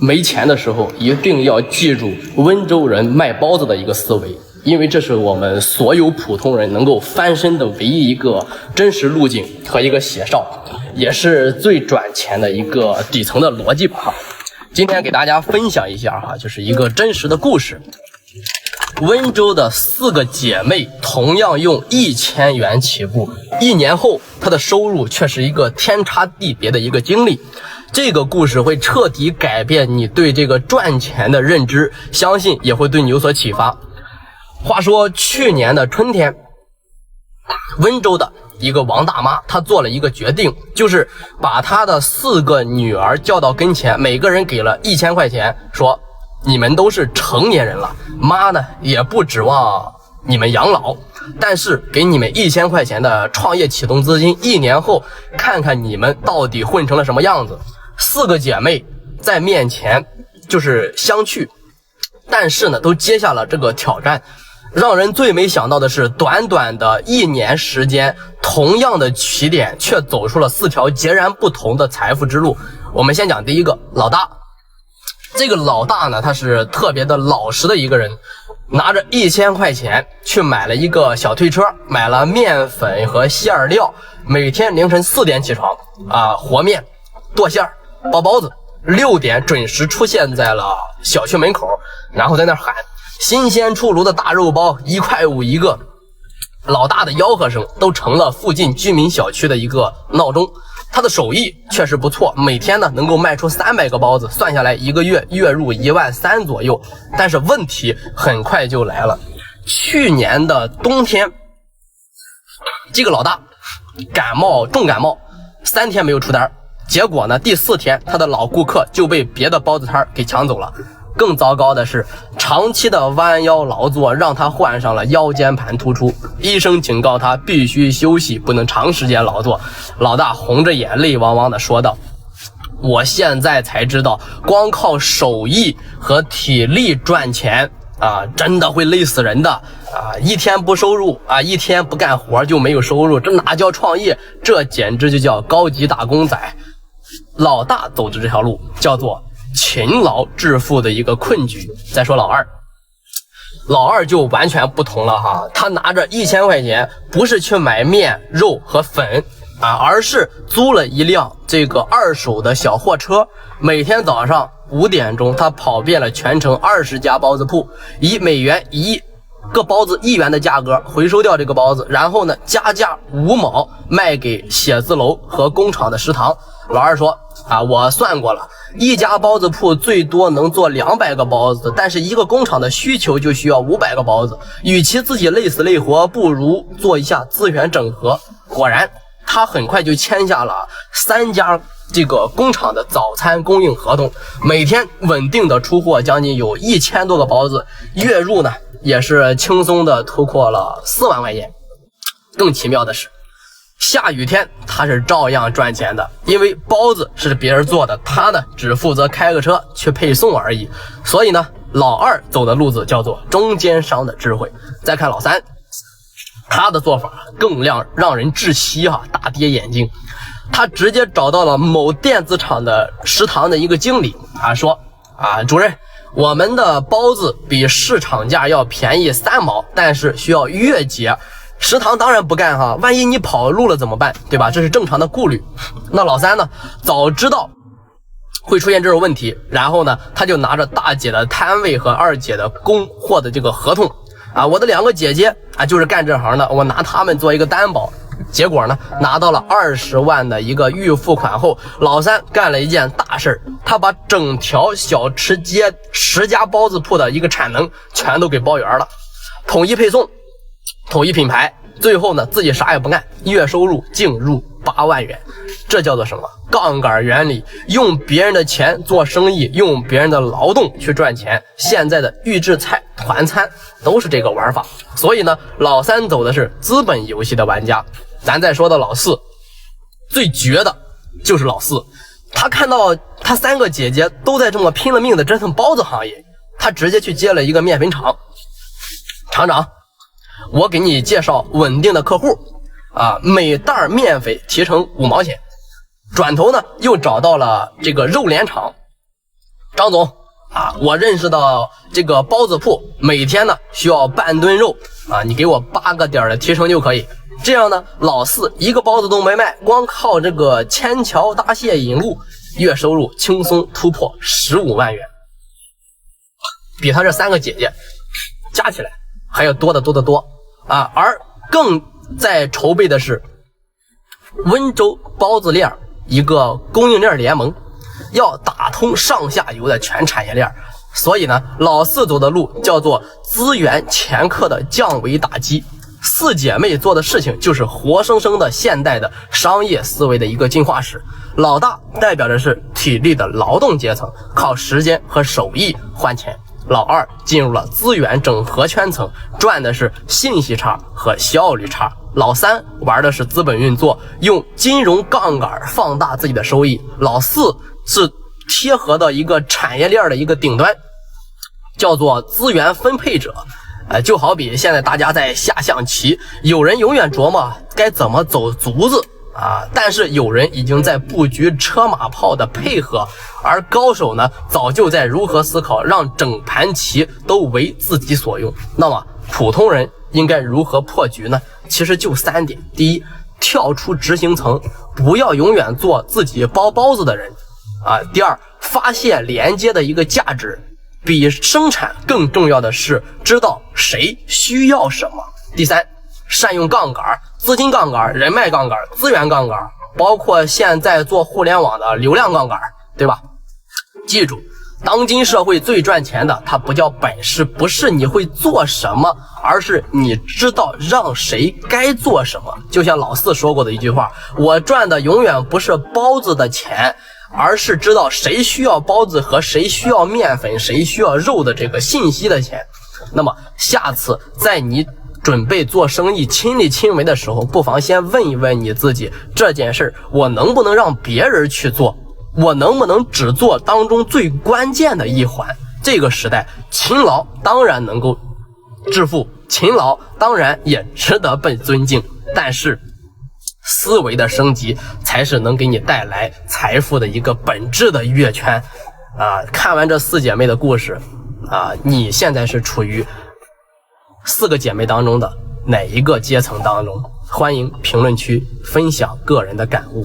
没钱的时候一定要记住温州人卖包子的一个思维，因为这是我们所有普通人能够翻身的唯一一个真实路径和一个写照，也是最赚钱的一个底层的逻辑吧。今天给大家分享一下哈，就是一个真实的故事。温州的4个姐妹同样用1000元起步，1年后她的收入却是一个天差地别的一个经历。这个故事会彻底改变你对这个赚钱的认知，相信也会对你有所启发。话说去年的春天，温州的一个王大妈，她做了一个决定，就是把她的4个女儿叫到跟前，每个人给了1000块钱，说你们都是成年人了，妈呢也不指望你们养老，但是给你们1000块钱的创业启动资金，1年后看看你们到底混成了什么样子。4个姐妹在面前就是相觑，但是呢都接下了这个挑战。让人最没想到的是，短短的1年时间，同样的起点却走出了4条截然不同的财富之路。我们先讲第一个，老大。这个老大呢，他是特别的老实的一个人，拿着1000块钱去买了一个小推车，买了面粉和馅料，每天凌晨4点起床和面、剁馅、包包子，6点准时出现在了小区门口，然后在那喊新鲜出炉的大肉包1块5一个。老大的吆喝声都成了附近居民小区的一个闹钟。他的手艺确实不错，每天呢能够卖出300个包子，算下来1个月月入13000左右。但是问题很快就来了，去年的冬天，这个老大重感冒，3天没有出单，结果呢第4天他的老顾客就被别的包子摊给抢走了。更糟糕的是，长期的弯腰劳作让他患上了腰间盘突出，医生警告他必须休息，不能长时间劳作。老大红着眼泪汪汪地说道，我现在才知道光靠手艺和体力赚钱真的会累死人的一天不收入1天不干活就没有收入，这哪叫创业，这简直就叫高级打工仔。老大走的这条路叫做勤劳致富的一个困局。再说老二就完全不同了哈，他拿着1000块钱不是去买面肉和粉而是租了一辆这个2手的小货车，每天早上5点钟他跑遍了全城20家包子铺，以每元1个包子1元的价格回收掉这个包子，然后呢加价5毛卖给写字楼和工厂的食堂。老二说我算过了，一家包子铺最多能做200个包子，但是一个工厂的需求就需要500个包子，与其自己累死累活，不如做一下资源整合。果然他很快就签下了3家这个工厂的早餐供应合同，每天稳定的出货将近有1000多个包子，月入呢也是轻松的突破了4万块钱。更奇妙的是，下雨天他是照样赚钱的，因为包子是别人做的，他呢只负责开个车去配送而已。所以呢，老二走的路子叫做中间商的智慧。再看老三，他的做法更让人窒息大跌眼镜。他直接找到了某电子厂的食堂的一个经理说主任，我们的包子比市场价要便宜3毛，但是需要月结。食堂当然不干万一你跑路了怎么办，对吧？这是正常的顾虑。那老三呢，早知道会出现这种问题，然后呢他就拿着大姐的摊位和二姐的供货的这个合同我的2个姐姐就是干这行的，我拿他们做一个担保。结果呢拿到了20万的一个预付款后，老三干了一件大事，他把整条小吃街10家包子铺的一个产能全都给包圆了，统一配送，统一品牌，最后呢自己啥也不干，月收入净入8万元。这叫做什么？杠杆原理，用别人的钱做生意，用别人的劳动去赚钱。现在的预制菜、团餐都是这个玩法。所以呢，老三走的是资本游戏的玩家。咱再说到老四，最绝的就是老四，他看到他3个姐姐都在这么拼了命的折腾包子行业，他直接去接了一个面粉厂。厂长，我给你介绍稳定的客户每袋面粉提成5毛钱。转头呢又找到了这个肉联厂，张总啊，我认识到这个包子铺每天呢需要半吨肉啊，你给我8个点的提成就可以。这样呢，老四一个包子都没卖，光靠这个牵桥搭蟹引路，月收入轻松突破15万元，比他这3个姐姐加起来还要多得多啊！而更在筹备的是温州包子链一个供应链联盟，要打通上下游的全产业链。所以呢，老四走的路叫做资源前客的降维打击。4姐妹做的事情就是活生生的现代的商业思维的一个进化史。老大代表的是体力的劳动阶层，靠时间和手艺换钱。老二进入了资源整合圈层，赚的是信息差和效率差。老三玩的是资本运作，用金融杠杆放大自己的收益。老四是贴合到一个产业链的一个顶端，叫做资源分配者。就好比现在大家在下象棋，有人永远琢磨该怎么走卒子啊，但是有人已经在布局车马炮的配合，而高手呢，早就在如何思考让整盘棋都为自己所用。那么普通人应该如何破局呢？其实就3点：第一，跳出执行层，不要永远做自己包包子的人啊；第二，发现连接的一个价值。比生产更重要的是知道谁需要什么。第三，善用杠杆，资金杠杆、人脉杠杆、资源杠杆，包括现在做互联网的流量杠杆，对吧？记住，当今社会最赚钱的，它不叫本事，不是你会做什么，而是你知道让谁该做什么。就像老四说过的一句话，我赚的永远不是包子的钱，而是知道谁需要包子和谁需要面粉，谁需要肉的这个信息的钱。那么下次在你准备做生意亲力亲为的时候，不妨先问一问你自己，这件事我能不能让别人去做，我能不能只做当中最关键的一环。这个时代勤劳当然能够致富，勤劳当然也值得被尊敬，但是思维的升级才是能给你带来财富的一个本质的跃圈啊！看完这4姐妹的故事啊，你现在是处于4个姐妹当中的哪一个阶层当中？欢迎评论区分享个人的感悟。